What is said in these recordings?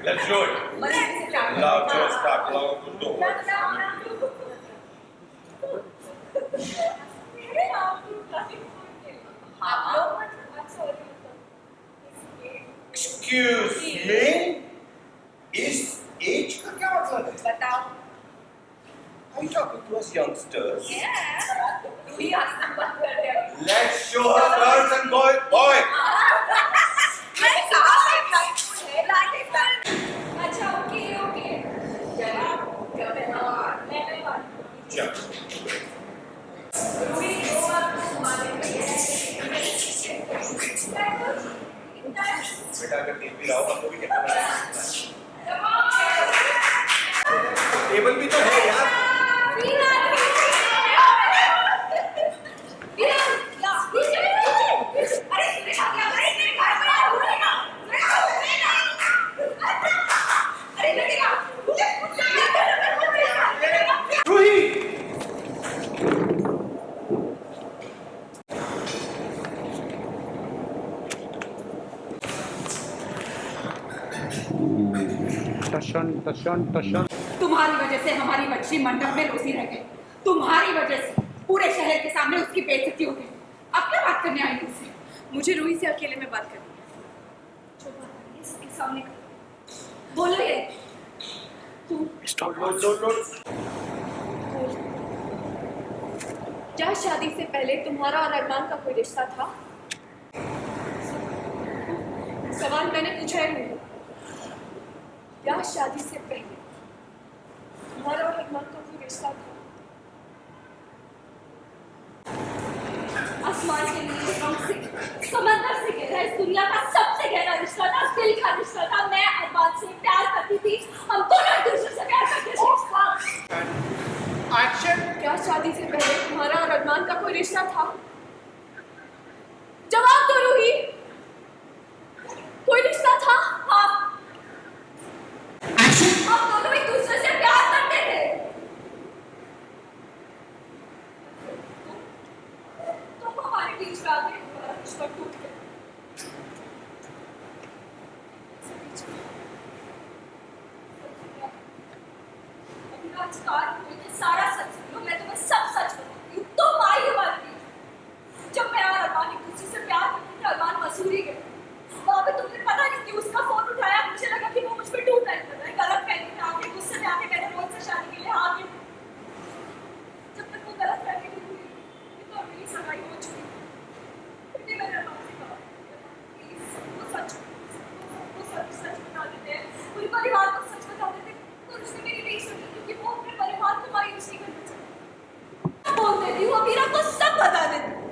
Let's do it. Loud, Joe, stop. Loud, don't worry. Excuse me? इस as का क्या मतलब है? बताओ। Are you talking to us youngsters? Yeah. Let's show her girls and boys. Boy. अच्छा okay okay चल। बेटा अगर टीवी लाओ हमको भी क्या करना है? टेबल भी तो है यार। तुम्हारी वजह से हमारी बच्ची मंडप में रोती रह गई। तुम्हारी वजह से पूरे शहर के सामने उसकी बेइज्जती हो गई। अब क्या बात करने आई मुझसे? मुझे रूही से अकेले में बात करनी है। जो बात है इसके सामने बोलो ये। तू क्या शादी से पहले तुम्हारा और अरमान का कोई रिश्ता था? सवाल मैंने पूछा है रूही। क्या शादी से पहले तुम्हारा और अरमान का कोई रिश्ता था? आसमान से नीले रंग से समंदर से गहरा इस दुनिया का सबसे गहरा रिश्ता था, दिल का रिश्ता था। मैं अरमान से प्यार करती थी, हम दोनों एक दूसरे से प्यार करते थे। एक्शन। क्या शादी से पहले तुम्हारा और अरमान का कोई रिश्ता था? जवाब दो रूही। कोई रिश्ता था? हाँ, हम दोनों एक दूसरे से प्यार करते थे। तुम हमारे बीच में आ गए, हमारा रिश्ता टूट गया। अभी राजकार हुए थे, सारा सच बोलो, मैं तुम्हें सब सच बताती हूँ। तुम आई हमारे बीच। जब मैं और अरमान एक दूसरे से प्यार करते थे, अरमान मसूरी गए। वहाँ पे तुमने पता नहीं क्यों उसका फोन उठाया। मुझे लगा कि वो मुझ पे टू टाइप कर रहा है, गलत फहमी में आके, गुस्से में आके मैंने मुझसे शादी के लिए हाँ की। जब तक वो गलत फहमी नहीं हुई, तो मेरी सगाई हो चुकी। फिर मैंने अरमान से कहा, प्लीज वो सच बता देते हैं, पूरे परिवार को सच बता देते। तो उसने मेरी नहीं सुनी, क्योंकि वो अपने परिवार को मायूस नहीं करना चाहती। बोल देती हूँ, अबीरा को सब बता देती हूँ।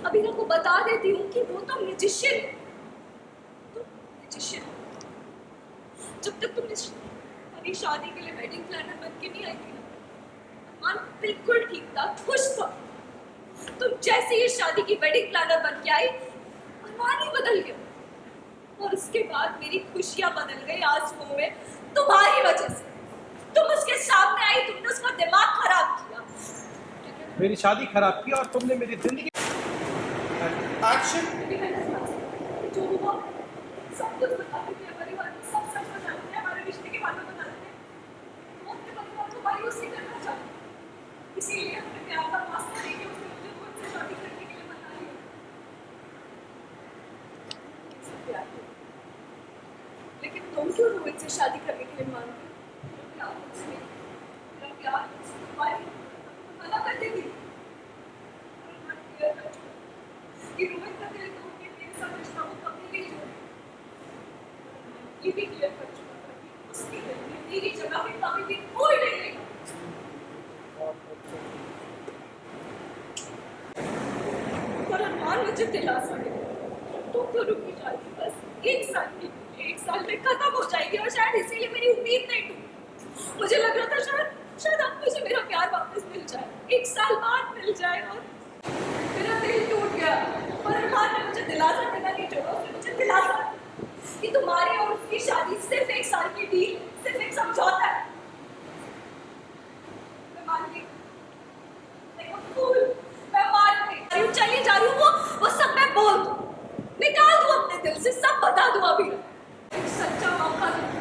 अबीरा को बता देती हूँ कि वो तो म्यूजिशियन है। जब तक तुम हमारी शादी के लिए वेडिंग प्लानर बन के नहीं आई थी, अरमान बिल्कुल ठीक था, खुश था। तुम जैसे ही शादी की वेडिंग प्लानर बन के आई, अरमान ही बदल गया। और उसके बाद मेरी खुशियां बदल गई आंसुओं में, तुम्हारी वजह से। तुम उसके सामने आई, तुमने उसका दिमाग खराब किया। मेरी शादी खराब की और तुमने मेरी जिंदगी। एक्शन। जो हुआ सब कुछ बता देते हैं, परिवार को सब सच बता देते हैं, हमारे रिश्ते के बारे में बता देते हैं। वो अपने परिवार को मायूस नहीं करना चाहते, इसीलिए अपने प्यार का वास्ता लेके उसने मुझे मुझसे शादी करने के लिए मना लिया। लेकिन तुम क्यों रोहित से शादी करने के लिए मान गई? प्यार मुझसे, मेरा प्यार मुझसे तुम्हारी मना कर देती। कि रोहित का दिल तोड़ के मेरे साथ रिश्ता वो कभी नहीं जोड़े। ये भी क्लियर कर चुका था कि उसके दिल में मेरी जगह पे कभी भी कोई नहीं रहेगा। पर अरमान मुझे दिलासा दे, तो रुकी जाएगी बस 1 साल की। 1 साल में खत्म हो जाएगी, और शायद इसीलिए मेरी उम्मीद नहीं टूटी। मुझे लग रहा था शायद अब मुझे मेरा प्यार वापस मिल जाए, 1 साल बाद मिल जाए। और मेरा दिल टूट गया। पर अरमान ने मुझे दिलासा देना नहीं छोड़ा। उसने मुझे दिलासा कि तुम्हारी और उसकी शादी सिर्फ 1 साल की डील, सिर्फ एक समझौता है। मैं मान गई। मैं मान गई। चली जा रही हूँ, वो सब मैं बोल दूँ, निकाल दूँ अपने दिल से, सब बता दूँ। अभी एक सच्चा मौका दूँ।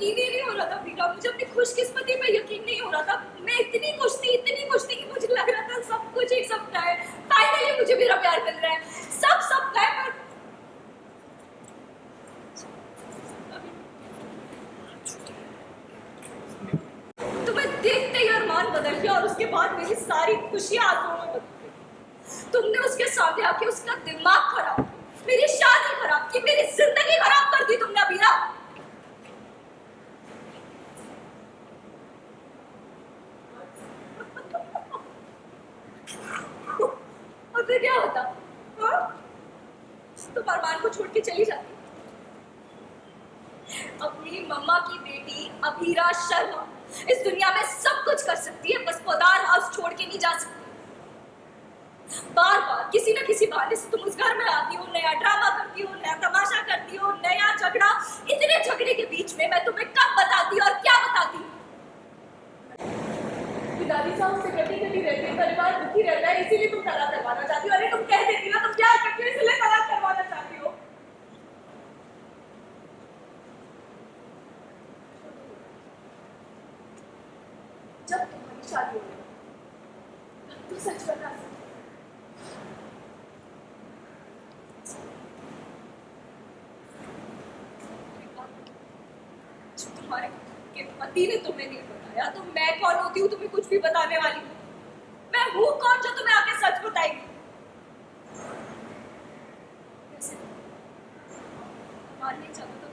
यकीन ही नहीं हो रहा था वीरा, मुझे अपनी खुशकिस्मती पे यकीन नहीं हो रहा था। मैं इतनी खुश थी कि मुझे लग रहा था सब कुछ एक सपना है। फाइनली मुझे मेरा प्यार मिल रहा है, सब सपना है। तुम्हें देखते ही अरमान बदल गया और उसके बाद मेरी सारी खुशियां आंसुओं में बदल गई। तुमने उसके सामने आके उसका दिमाग खराब, मेरी शादी खराब की, मेरी जिंदगी खराब कर दी तुमने अबीरा। और फिर क्या होता? हाँ? तुम अरमान को छोड़ के चली जाती, अपनी मम्मा की बेटी अबीरा शर्मा इस दुनिया में सब कुछ कर सकती है, बस पदार हाउस छोड़ के नहीं जा सकती। बार बार किसी न किसी बहाने से तुम उस घर में आती हो, नया ड्रामा करती हो, नया तमाशा करती हो, नया झगड़ा। इतने झगड़े के बीच में मैं तुम्हें कब बताती और क्या बताती? दादी साहब से कटी कटी रहती है, परिवार दुखी रहता है, इसीलिए तुम तलाक करवाना चाहती हो। अरे तुम कह देती हो तुम प्यार करती हो, इसलिए तलाक करवाना चाहती हो। जब तुम्हारी शादी हो तब तो सच बता सकती। तुम्हारे के पति ने तुम्हें नहीं बताया तो मैं कौन होती हूँ तुम्हें कुछ भी बताने वाली? मैं हूँ कौन जो तुम्हें आके सच बताएगी? वैसे मान नहीं चाहता तो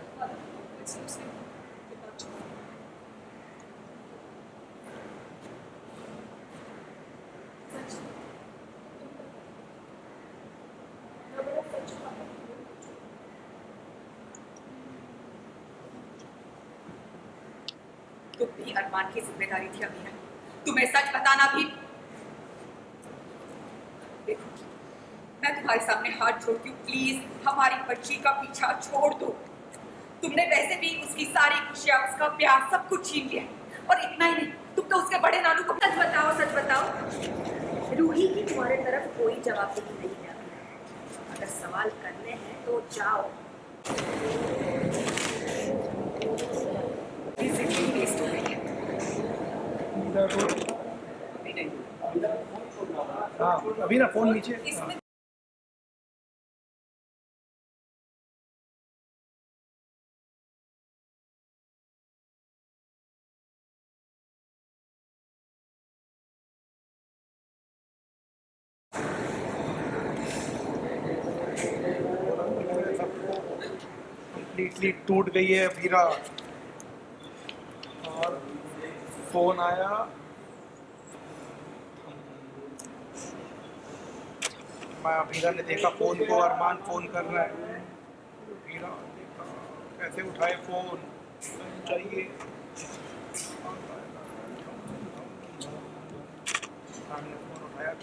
वैसे उसने तुम भी अरमान की जिम्मेदारी थी अमीरा, तुम्हें सच बताना भी। देखो, मैं तुम्हारे सामने हाथ जोड़ती हूँ, प्लीज हमारी बच्ची का पीछा छोड़ दो। तुमने वैसे भी उसकी सारी खुशियाँ, उसका प्यार सब कुछ छीन लिया, और इतना ही नहीं, तुम तो उसके बड़े नानू को सच बताओ, सच बताओ। रूही की तुम्हारे तरफ कोई जवाबदेही नहीं है अमीरा। अगर सवाल करने हैं तो जाओ। जिंदगी वेस्ट हो गई है। हाँ अभी ना फोन नीचे। इसमें कंप्लीटली टूट गई है अबीरा। और फोन आया, मैं अबीरा ने देखा फोन को, अरमान फोन कर रहा है। अबीरा देखा, कैसे उठाए फोन, चाहिए सामने फोन उठाया।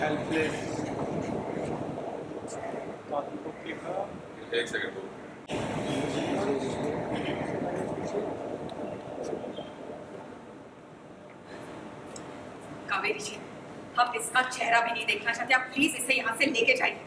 हेल्पलेस दादी को देखा। एक सेकंड दो। कावेरी जी, हम इसका चेहरा भी नहीं देखना चाहते, आप प्लीज इसे यहाँ से लेके जाइए।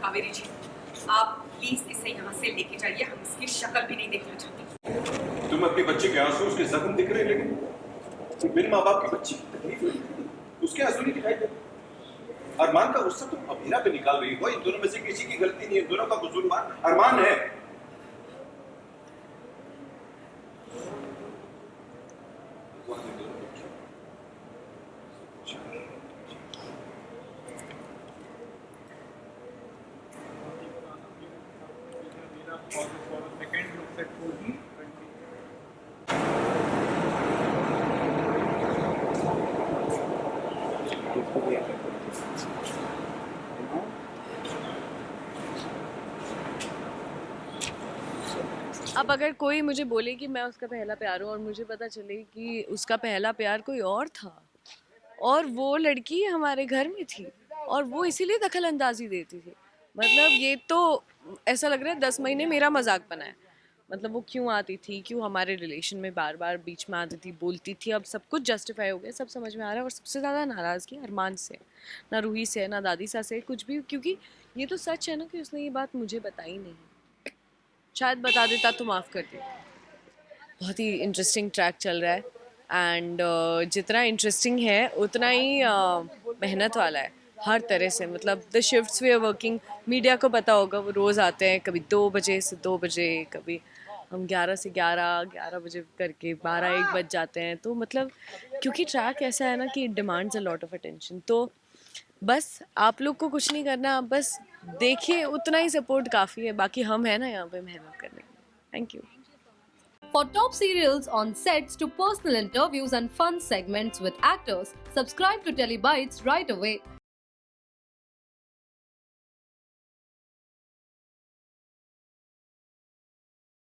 कावेरी जी, आप प्लीज इसे यहाँ से लेके जाइए, हम इसकी शक्ल भी नहीं देखना चाहते। तुम अपनी बच्ची के आंसू, उसके जख्म दिख रहे, लेकिन बिन माँ बाप की बच्ची की तकलीफ उसके आंसू नहीं दिखाई दे। अरमान का गुस्सा तुम अबीरा पे निकाल रही हो। इन दोनों में से किसी की गलती नहीं है, दोनों का कसूरवार अरमान है। अब अगर कोई मुझे बोले कि मैं उसका पहला प्यार हूँ और मुझे पता चले कि उसका पहला प्यार कोई और था और वो लड़की हमारे घर में थी और वो इसीलिए दखल अंदाजी देती थी, मतलब ये तो ऐसा लग रहा है 10 महीने मेरा मजाक बना है। मतलब वो क्यों आती थी, क्यों हमारे रिलेशन में बार बार बीच में आती थी, बोलती थी, अब सब कुछ जस्टिफाई हो गया, सब समझ में आ रहा है। और सबसे ज़्यादा नाराज़गी अरमान से, ना रूही से, ना दादी सा से, कुछ भी, क्योंकि ये तो सच है ना कि उसने ये बात मुझे बताई नहीं। शायद बता देता तो माफ़ करती। बहुत ही इंटरेस्टिंग ट्रैक चल रहा है एंड जितना इंटरेस्टिंग है उतना ही मेहनत वाला है हर तरह से। मतलब the shifts we are working, media को पता होगा, वो रोज़ आते हैं, कभी 2 बजे से 2 बजे, कभी हम 11 से 11 बजे करके 12-1 बज जाते हैं। तो मतलब क्योंकि ट्रैक ऐसा है ना कि it demands a lot of attention. तो बस आप लोग को कुछ नहीं करना, आप बस देखिए, उतना ही सपोर्ट काफ़ी है। बाकी हम हैं ना यहाँ पे मेहनत करने के लिए। Thank you. For top serials on sets to personal interviews and fun segments with actors, subscribe to Telebytes right away.